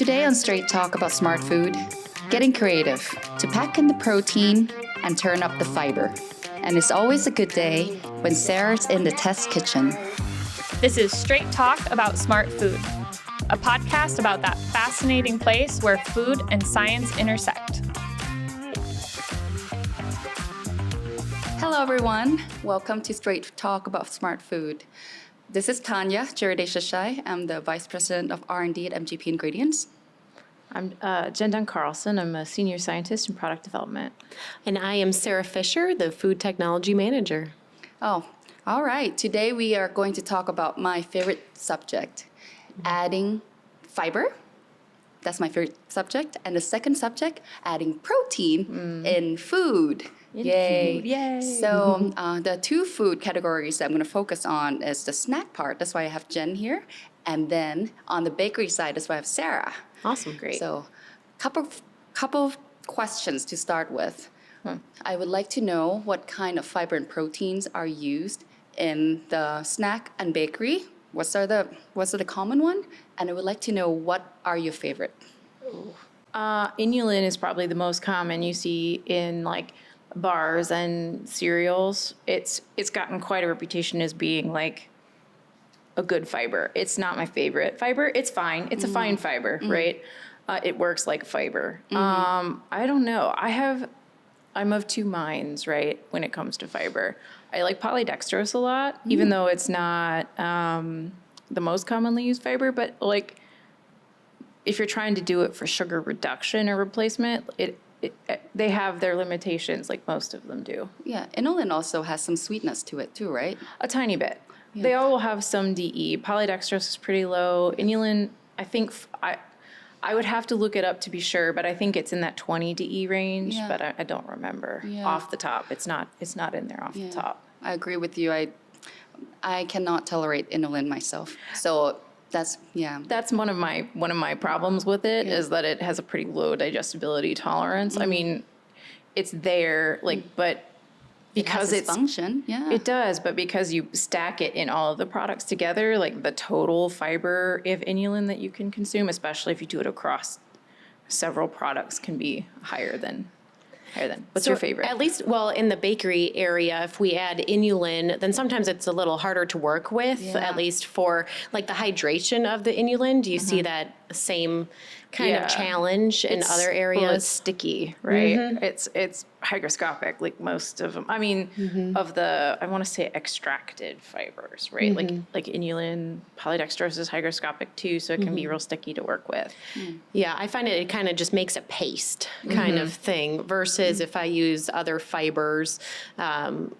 Today on Straight Talk about smart food, getting creative to pack in the protein and turn up the fiber. And it's always a good day when Sarah's in the test kitchen. This is Straight Talk about smart food, a podcast about that fascinating place where food and science intersect. Hello, everyone. Welcome to Straight Talk about smart food. This is Tanya Jurideshashai. I'm the Vice President of R&D at MGP Ingredients. I'm Jen Dunn Carlson. I'm a Senior Scientist in Product Development. And I am Sarah Fisher, the Food Technology Manager. Oh, all right. Today we are going to talk about my favorite subject, adding fiber. That's my favorite subject. And the second subject, adding protein in food. Yay. Food. Yay. So the two food categories that I'm going to focus on is the snack part. That's why I have Jen here. And then on the bakery side, that's why I have Sarah. Awesome, great. So couple questions to start with. I would like to know what kind of fiber and proteins are used in the snack and bakery. What's the common one? And I would like to know what are your favorite. Inulin is probably the most common you see in like bars and cereals. It's gotten quite a reputation as being like a good fiber. It's not my favorite fiber. It's fine. It's a fine fiber, right? It works like fiber. I don't know. I'm of two minds, right, when it comes to fiber. I like polydextrose a lot, even though it's not the most commonly used fiber, but like if you're trying to do it for sugar reduction or replacement, they have their limitations like most of them do. Yeah, inulin also has some sweetness to it too, right? A tiny bit. Yeah. They all will have some DE. Polydextrose is pretty low. Inulin, I think, I would have to look it up to be sure, but I think it's in that 20 DE range, but I don't remember off the top. It's not in there off the top. I agree with you. I cannot tolerate inulin myself. So that's one of my problems with it is that it has a pretty low digestibility tolerance. I mean, it's there, but because it has its function, it does. But because you stack it in all of the products together, like the total fiber of inulin that you can consume, especially if you do it across several products, can be higher than. What's your favorite? At least, in the bakery area, if we add inulin, then sometimes it's a little harder to work with, at least for like the hydration of the inulin. Do you see that same kind of challenge in other areas? Well, it's sticky, right? It's hygroscopic, like most of them. I mean, of the, I want to say extracted fibers, right? Like inulin, polydextrose is hygroscopic too, so it can be real sticky to work with. Yeah, I find it kind of just makes a paste kind of thing versus if I use other fibers,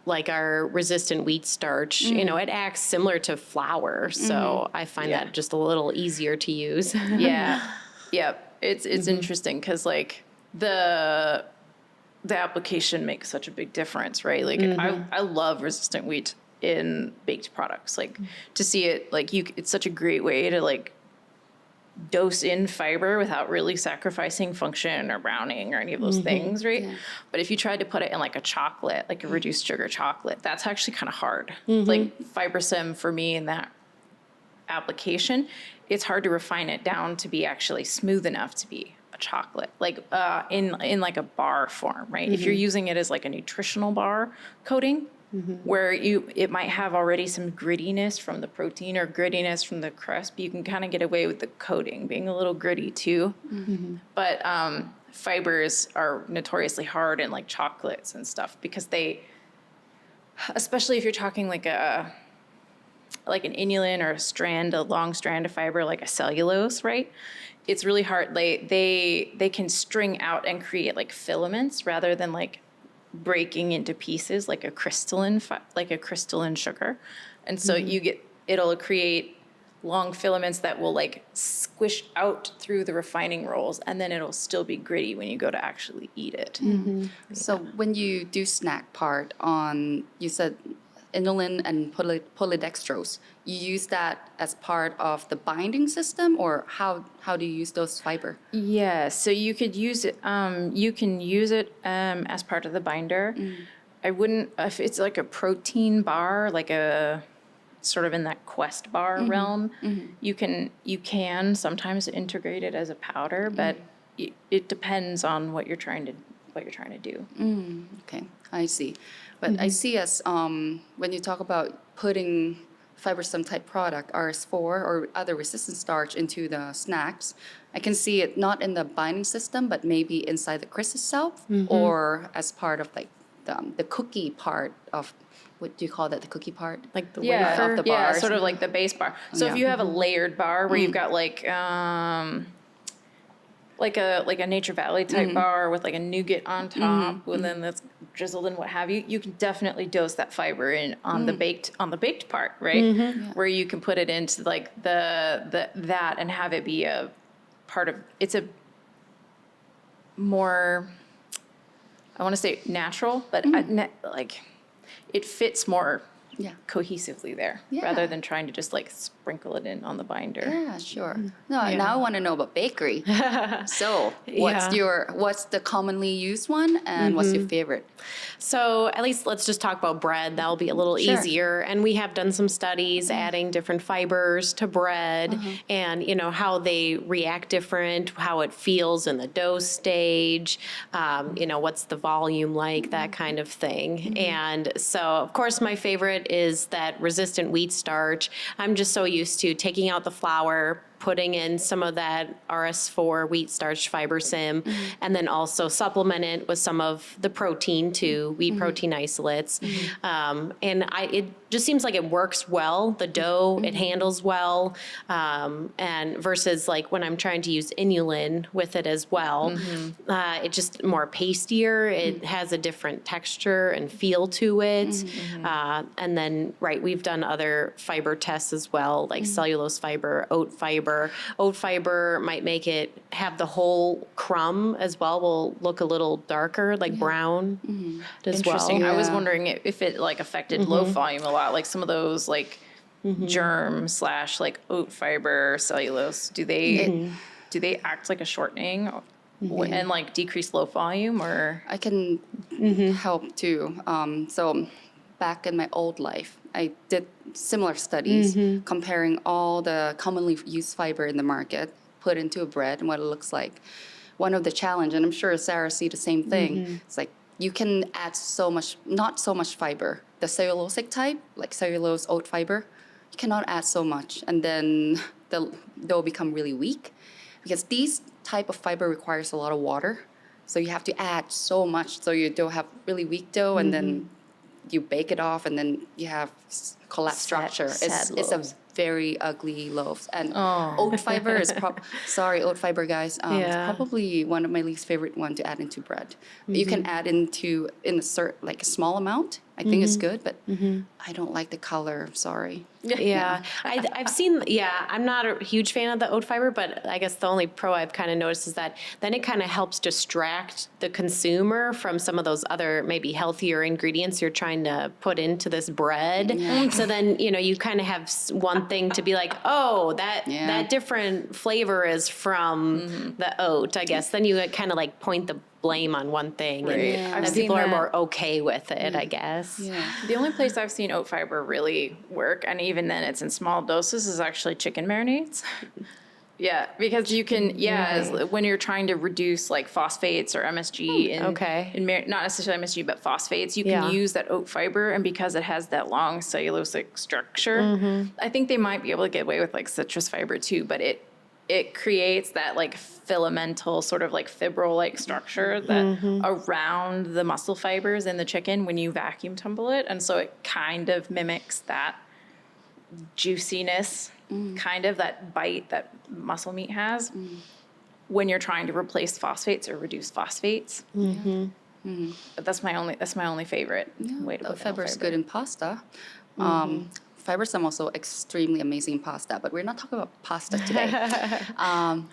like our resistant wheat starch, it acts similar to flour. So I find that just a little easier to use. It's interesting because like the application makes such a big difference, right? Like I love resistant wheat in baked products. Like to see it, like it's such a great way to like dose in fiber without really sacrificing function or browning or any of those things, right? But if you tried to put it in like a chocolate, like a reduced sugar chocolate, that's actually kind of hard. Like FiberSim for me in that application, it's hard to refine it down to be actually smooth enough to be a chocolate, like in like a bar form, right? If you're using it as like a nutritional bar coating, where it might have already some grittiness from the protein or grittiness from the crust, you can kind of get away with the coating being a little gritty too. But fibers are notoriously hard in like chocolates and stuff because especially if you're talking like an inulin or a long strand of fiber, like a cellulose, right? It's really hard. They can string out and create like filaments rather than like breaking into pieces like a crystalline sugar. And so it'll create long filaments that will like squish out through the refining rolls, and then it'll still be gritty when you go to actually eat it. So when you do snack part on, you said inulin and polydextrose, you use that as part of the binding system, or how do you use those fiber? Yeah, so you could use it. You can use it as part of the binder. I wouldn't if it's like a protein bar, like a sort of in that Quest bar realm. You can sometimes integrate it as a powder, but it depends on what you're trying to do. Okay, I see. But I see as when you talk about putting fibersome type product, RS4 or other resistant starch into the snacks, I can see it not in the binding system, but maybe inside the crisp itself or as part of like the cookie part of, what do you call that, the cookie part? Like the Yeah, wafer. the yeah, bars. sort of like the base bar. So Yeah. if you have a layered bar where you've got like a Nature Valley type bar with like a nougat on top, and then that's drizzled and what have you, you can definitely dose that fiber in on the baked part, right? Where you can put it into like that and have it be a part of. It's a more, I want to say natural, but like it fits more Yeah. cohesively there, Yeah. rather than trying to just like sprinkle it in on the binder. Yeah, sure. No, now I want to know about bakery. So, Yeah. what's the commonly used one, and what's your favorite? So at least let's just talk about bread. That'll be a little Sure. easier. And we have done some studies adding different fibers to bread and, you know, how they react different, how it feels in the dough stage, you know, what's the volume like, that kind of thing. And so, of course, my favorite is that resistant wheat starch. I'm just so used to taking out the flour, putting in some of that RS4 wheat starch fiber sim, and then also supplement it with some of the protein too, wheat protein isolates. And it just seems like it works well. The dough, it handles well. And versus like when I'm trying to use inulin with it as well, it just more pastier. It has a different texture and feel to it. And then, right, we've done other fiber tests as well, like cellulose fiber, oat fiber. Oat fiber might make it have the whole crumb as well, will look a little darker, like brown as Interesting. well. I was Yeah. wondering if it like affected low volume a lot, like some of those like germ / like oat fiber cellulose. Do they act like a shortening and like decrease low volume, or? I can help too. So, back in my old life, I did similar studies comparing all the commonly used fiber in the market, put into a bread, and what it looks like. One of the challenge, and I'm sure Sarah see the same thing, it's like you can add not so much fiber. The cellulosic type, like cellulose oat fiber, you cannot add so much, and then the dough become really weak, because these type of fiber requires a lot of water, so you have to add so much, so your dough have really weak dough, and then you bake it off, and then you have collapsed structure. sad It's a loaves. very ugly loaf. And oat fiber is sorry, oat fiber guys. It's Yeah. probably one of my least favorite one to add into bread. But you can add in a small amount. I think it's good, but I don't like the color. Sorry. Yeah, I've seen. Yeah, I'm not a huge fan of the oat fiber, but I guess the only pro I've kind of noticed is that then it kind of helps distract the consumer from some of those other maybe healthier ingredients you're trying to put into this bread. So then you kind of have one thing to be like, oh, that different flavor is from the oat. I guess then you kind of like point the blame on one thing, Right. and I've then seen people are that. more okay with it. I guess. Yeah. The only place I've seen oat fiber really work, and even then it's in small doses, is actually chicken marinades. Yeah, because you can, when you're trying to reduce like phosphates or MSG not necessarily MSG, but phosphates, you can use that oat fiber, and because it has that long cellulosic structure, I think they might be able to get away with like citrus fiber too, but it creates that like filamental sort of like fibril-like structure that around the muscle fibers in the chicken when you vacuum tumble it. And so it kind of mimics that juiciness, kind of that bite that muscle meat has when you're trying to replace phosphates or reduce phosphates. But that's my only favorite way to put Fiber is good in pasta. Fibers are also extremely amazing in pasta, but we're not talking about pasta today. Now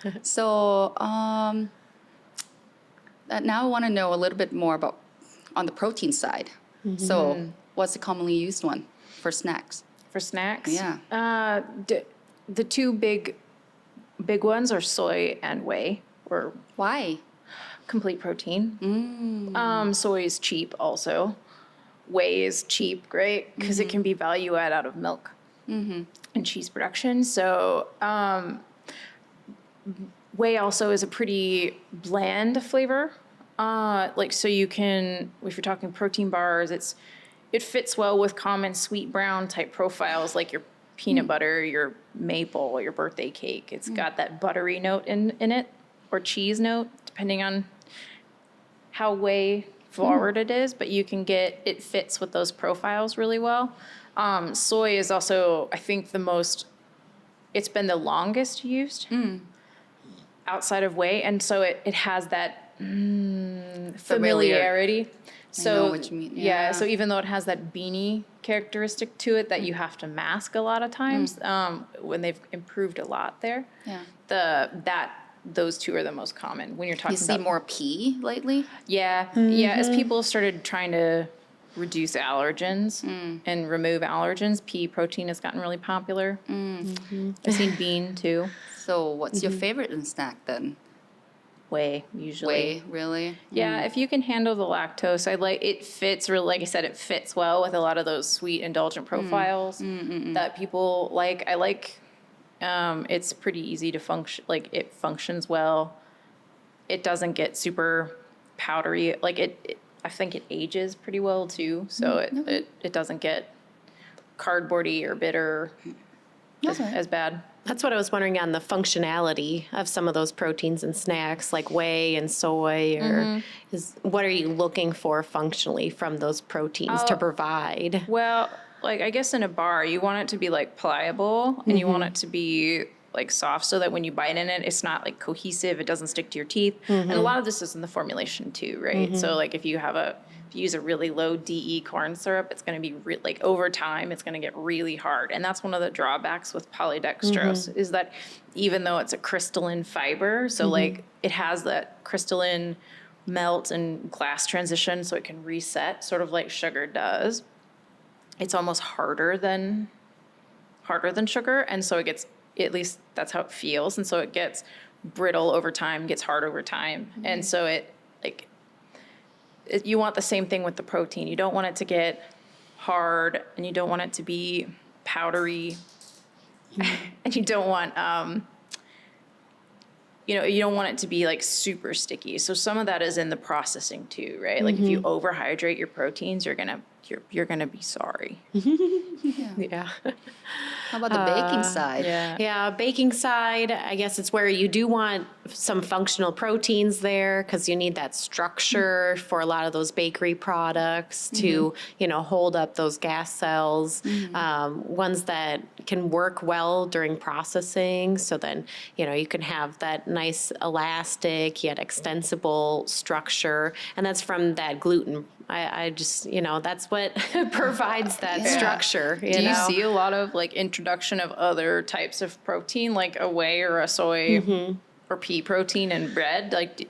I want to know a little bit more about on the protein side. So, what's the commonly used one for snacks? For snacks? Yeah. The two big ones are soy and whey, or Why? complete protein. Soy is cheap also. Whey is cheap, great, because it can be value add out of milk. and cheese production. So whey also is a pretty bland flavor. So you can, if you're talking protein bars, it fits well with common sweet brown type profiles like your peanut butter, your maple, your birthday cake. It's got that buttery note in it, or cheese note, depending on how whey forward it is, but it fits with those profiles really well. Soy is also, I think, it's been the longest used outside of whey, and so it has that familiarity. So know what you mean. yeah, Yeah. so even though it has that beanie characteristic to it that you have to mask a lot of times, when they've improved a lot there, those two are the most common when you're talking You see about more pea lately? yeah, as people started trying to reduce allergens and remove allergens, pea protein has gotten really popular. I've seen bean too. So what's your favorite in snack then? Whey, usually. Whey, really? Yeah, if you can handle the lactose, it fits really, like I said, it fits well with a lot of those sweet indulgent profiles that people like. I like, it's pretty easy to function, like it functions well. It doesn't get super powdery. Like I think it ages pretty well too. So it doesn't get cardboardy or bitter as bad. That's what I was wondering on the functionality of some of those proteins and snacks like whey and soy, or what are you looking for functionally from those proteins to provide? Well, like I guess in a bar, you want it to be like pliable and you want it to be like soft so that when you bite in it, it's not like cohesive. It doesn't stick to your teeth. And a lot of this is in the formulation too, right? So like if you use a really low DE corn syrup, it's going to be like over time, it's going to get really hard. And that's one of the drawbacks with polydextrose is that even though it's a crystalline fiber, so like it has that crystalline melt and glass transition so it can reset sort of like sugar does. It's almost harder than sugar. And so it gets, at least that's how it feels. And so it gets brittle over time, gets hard over time. And so you want the same thing with the protein. You don't want it to get hard, and you don't want it to be powdery, and you don't want, you don't want it to be like super sticky. So some of that is in the processing too, right? Like if you overhydrate your proteins, you're gonna be sorry. Yeah. How about the baking side? Yeah, baking side, I guess it's where you do want some functional proteins there because you need that structure for a lot of those bakery products to, hold up those gas cells, ones that can work well during processing. So then, you can have that nice elastic yet extensible structure. And that's from that gluten. I just, that's what provides that structure. Do you see a lot of like introduction of other types of protein, like a whey or a soy or pea protein in bread, like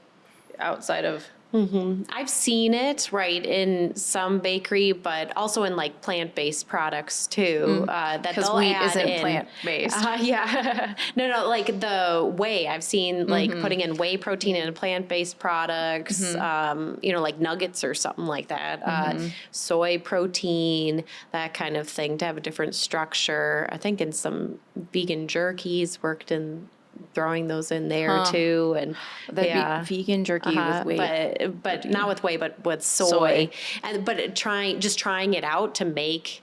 outside of? I've seen it, right, in some bakery, but also in like plant-based products too. That Because they'll wheat add isn't in. plant-based. Yeah. No, like the whey. I've seen like putting in whey protein in plant-based products, like nuggets or something like that. Soy protein, that kind of thing, to have a different structure. I think in some vegan jerkies worked in throwing those in there too, and Vegan jerky with whey, but not with whey, but with soy. And trying it out to make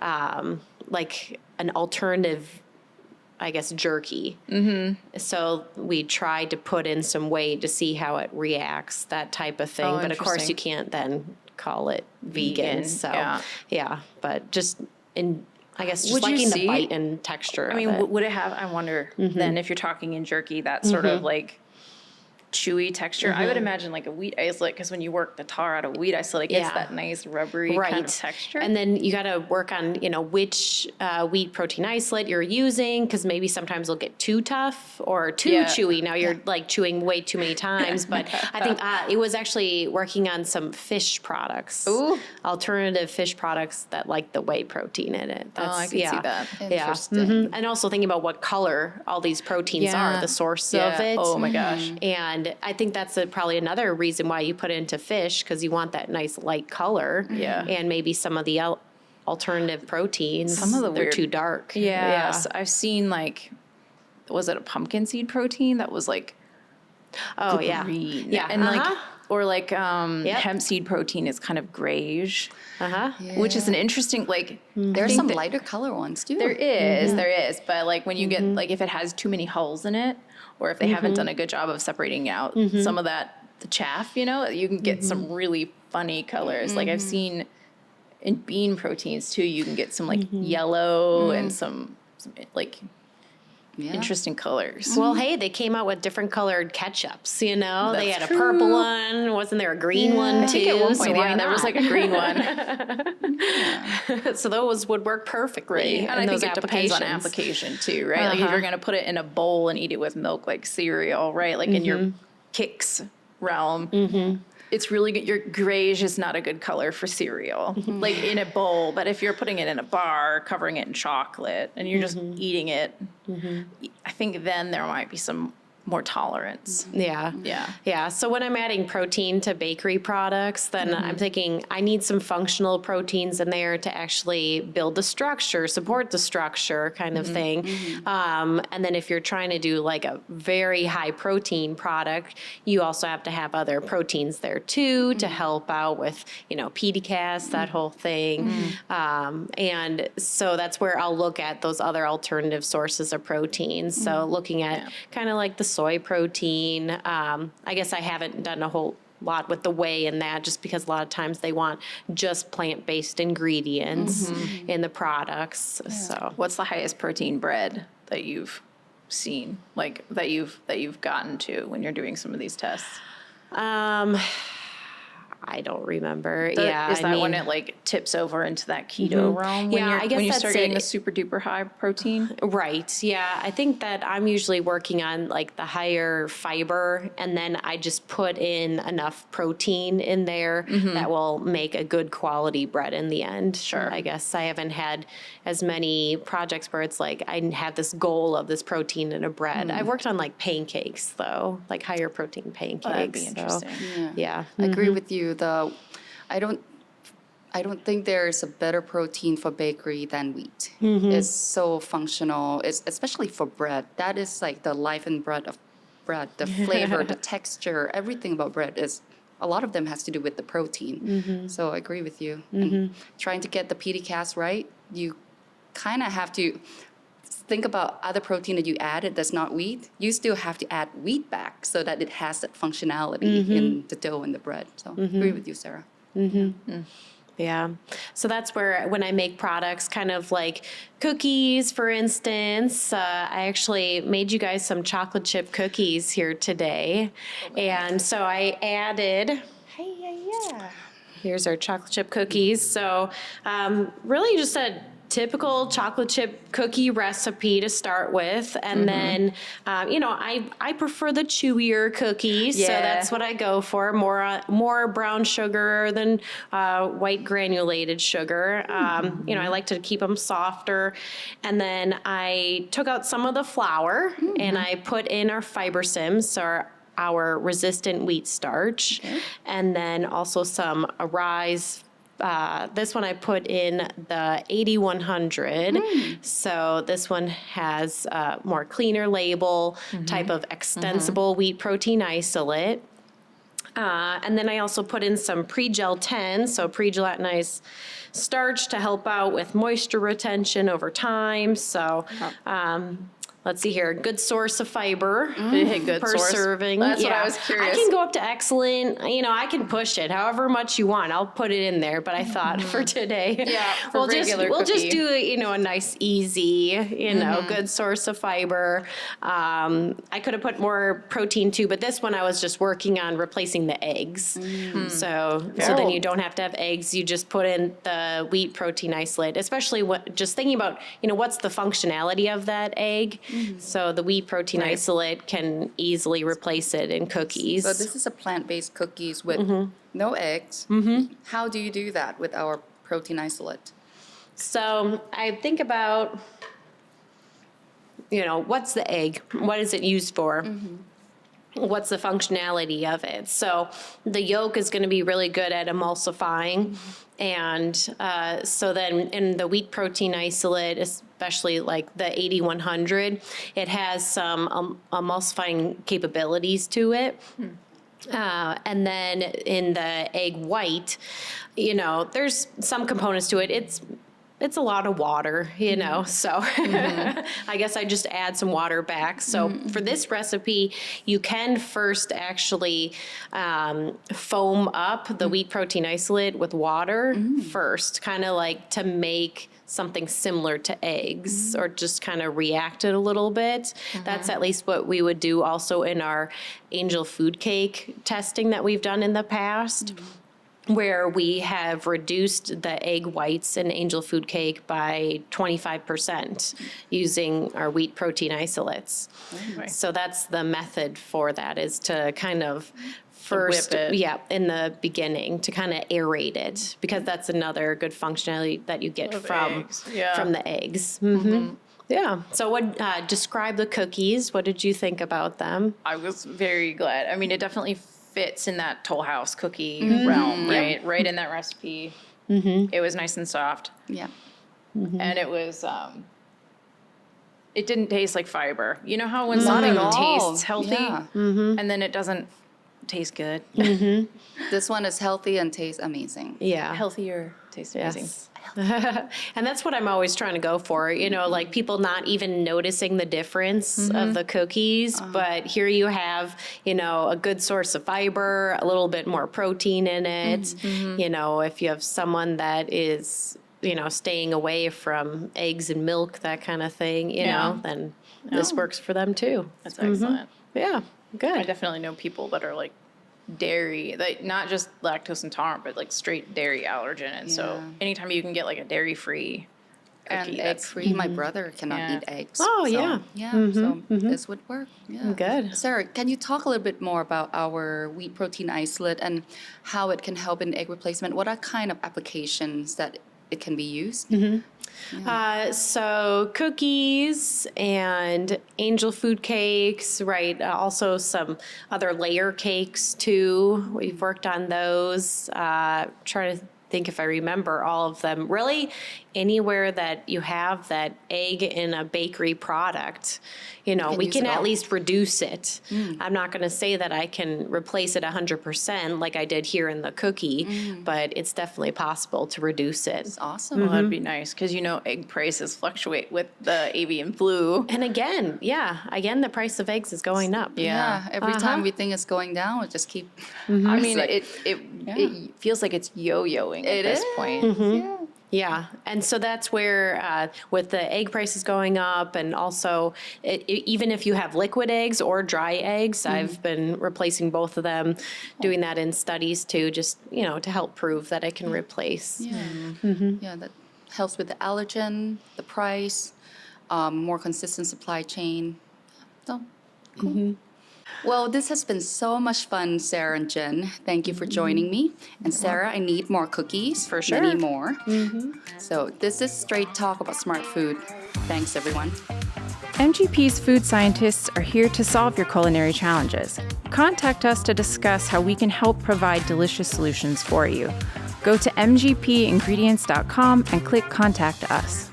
like an alternative, I guess, jerky. So we tried to put in some whey to see how it reacts, that type of thing. But of course, you can't then call it vegan. So but just in. I guess just liking the bite and texture. I mean, would it have, I wonder then if you're talking in jerky, that sort of like chewy texture. I would imagine like a wheat isolate, because when you work the tar out of wheat isolate, it gets that nice rubbery kind of texture. And then you got to work on, which wheat protein isolate you're using, because maybe sometimes it'll get too tough or too chewy. Now you're like chewing way too many times. But I think it was actually working on some fish products, alternative fish products that like the whey protein in it. That's, I can see that. Interesting. And also thinking about what color all these proteins are, the source of it. Oh my gosh. And I think that's probably another reason why you put it into fish, because you want that nice light color. Yeah. And maybe some of the alternative proteins. Some of the they're weird- too dark. Yeah. So I've seen like, was it a pumpkin seed protein that was like Oh yeah. green? Yeah. And like, Uh-huh. or like hemp seed protein is kind of grayish, which is an interesting, like, There's think some that- lighter color ones too. there is, but like when you get, like if it has too many hulls in it, or if they haven't done a good job of separating out some of the chaff, you know, you can get some really funny colors. Like I've seen in bean proteins too, you can get some like yellow and some like Yeah. interesting colors. Well, hey, they came out with different colored ketchups. You know, they That's had a purple one. Wasn't there a green one I too? think at one So point, why there was not? like a green one. So those would work perfectly. And I think it depends on application too, right? Like if you're gonna put it in a bowl and eat it with milk like cereal, right? Like in your Kix realm, it's really good. Your grayish is not a good color for cereal, like in a bowl. But if you're putting it in a bar, covering it in chocolate, and you're just eating it, I think then there might be some more tolerance. Yeah. Yeah. Yeah. So when I'm adding protein to bakery products, then I'm thinking I need some functional proteins in there to actually build the structure, support the structure kind of thing. And then if you're trying to do like a very high protein product, you also have to have other proteins there too to help out with, you know, PDCAS, that whole thing. And so that's where I'll look at those other alternative sources of proteins. So looking at kind of like the soy protein. I guess I haven't done a whole lot with the whey in that just because a lot of times they want just plant-based ingredients in the products. So What's the highest protein bread that you've seen, like that you've gotten to when you're doing some of these tests? I don't remember. Is I that when mean, it like tips over into that keto realm? When Yeah, you're, I guess when you that's start getting it. the super duper high protein. Right. Yeah. I think that I'm usually working on like the higher fiber, and then I just put in enough protein in there that will make a good quality bread in the end. Sure. I guess I haven't had as many projects where it's like I have this goal of this protein in a bread. I've worked on like pancakes though, like higher protein pancakes. That'd be so, interesting. yeah. I agree with you. I don't think there's a better protein for bakery than wheat. It's so functional. It's especially for bread. That is like the life and bread of bread. The flavor, the texture, everything about bread is. A lot of them has to do with the protein. So I agree with you. And trying to get the PDCAS right, you kind of have to think about other protein that you added that's not wheat. You still have to add wheat back so that it has that functionality in the dough and the bread. So I agree with you, Sarah. Yeah. So that's where when I make products, kind of like cookies, for instance, I actually made you guys some chocolate chip cookies here today. And so I added, here's our chocolate chip cookies. So really just a typical chocolate chip cookie recipe to start with. And then, I prefer the chewier cookies. So Yeah. that's what I go for. More brown sugar than white granulated sugar. I like to keep them softer. And then I took out some of the flour and I put in our fiber sims, so our resistant wheat starch, and then also some Arise. This one I put in the 8100. So this one has a more cleaner label, type of extensible wheat protein isolate. And then I also put in some pre-gel 10, so pre-gelatinized starch to help out with moisture retention over time. So let's see here, good source of fiber Good per source. serving. That's what I was curious. I can go up to excellent. I can push it however much you want. I'll put it in there. But I thought for today, for we'll just regular we'll just cookie. do a nice, easy, good source of fiber. I could have put more protein too, but this one I was just working on replacing the eggs. So then you don't have to have eggs. You just put in the wheat protein isolate. Especially just thinking about what's the functionality of that egg. So the wheat protein isolate can easily replace it in cookies. So this is a plant-based cookies with no eggs. How do you do that with our protein isolate? So I think about, what's the egg? What is it used for? what's the functionality of it. So the yolk is going to be really good at emulsifying. And so then in the wheat protein isolate, especially like the 8100, it has some emulsifying capabilities to it. And then in the egg white, there's some components to it. It's a lot of water, so I guess I just add some water back. So for this recipe, you can first actually foam up the wheat protein isolate with water first, kind of like to make something similar to eggs or just kind of react it a little bit. That's at least what we would do also in our angel food cake testing that we've done in the past. Where we have reduced the egg whites in angel food cake by 25% using our wheat protein isolates. Okay. So that's the method for that, is to kind of first, whip it. in the beginning, to kind of aerate it, because that's another good functionality that you get from eggs. Yeah. from the eggs. Yeah. So what? Describe the cookies. What did you think about them? I was very glad. I mean, it definitely fits in that Toll House cookie realm, right? Right in that recipe. It was nice and soft. Yeah. And it was, it didn't taste like fiber. You know how when Not something at all. tastes healthy Yeah. and then it doesn't taste good? This one is healthy and tastes amazing. Yeah. Healthier, tastes amazing. Yes. And that's what I'm always trying to go for, like people not even noticing the difference of the cookies, but here you have, a good source of fiber, a little bit more protein in it. If you have someone that is, staying away from eggs and milk, that kind of thing, then this works for them too. That's excellent. Yeah, I good. definitely know people that are like dairy, like not just lactose intolerant, but like straight dairy allergen. And so Yeah. anytime you can get like a dairy-free And cookie, egg-free, my brother cannot Yeah. eat eggs. Oh, so, yeah. Yeah, so this would work. Yeah. Good. Sarah, can you talk a little bit more about our wheat protein isolate and how it can help in egg replacement? What are kind of applications that it can be used? So cookies and angel food cakes, right? Also some other layer cakes too. We've worked on those. Trying to think if I remember all of them. Really, anywhere that you have that egg in a bakery product, we use can it at all. least reduce it. I'm not going to say that I can replace it 100% like I did here in the cookie, but it's definitely possible to reduce it. It's awesome. well, that'd be nice because egg prices fluctuate with the avian flu. And again, the price of eggs is going up. Yeah, every time we think it's going down, we just keep. I mean, like- it feels like it's yo-yoing at It this is. point. Yeah. Yeah, and so that's where, with the egg prices going up, and also even if you have liquid eggs or dry eggs, I've been replacing both of them, doing that in studies too, just to help prove that it can replace. Yeah, that helps with the allergen, the price, more consistent supply chain. So, cool. Well, this has been so much fun, Sarah and Jen. Thank you for joining me. And Sarah, I need more cookies. For sure. Many more. So this is Straight Talk about smart food. Thanks, everyone. MGP's food scientists are here to solve your culinary challenges. Contact us to discuss how we can help provide delicious solutions for you. Go to mgpingredients.com and click Contact Us.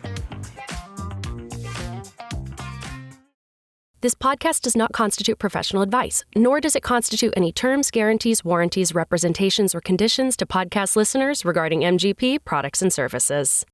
This podcast does not constitute professional advice, nor does it constitute any terms, guarantees, warranties, representations, or conditions to podcast listeners regarding MGP products and services.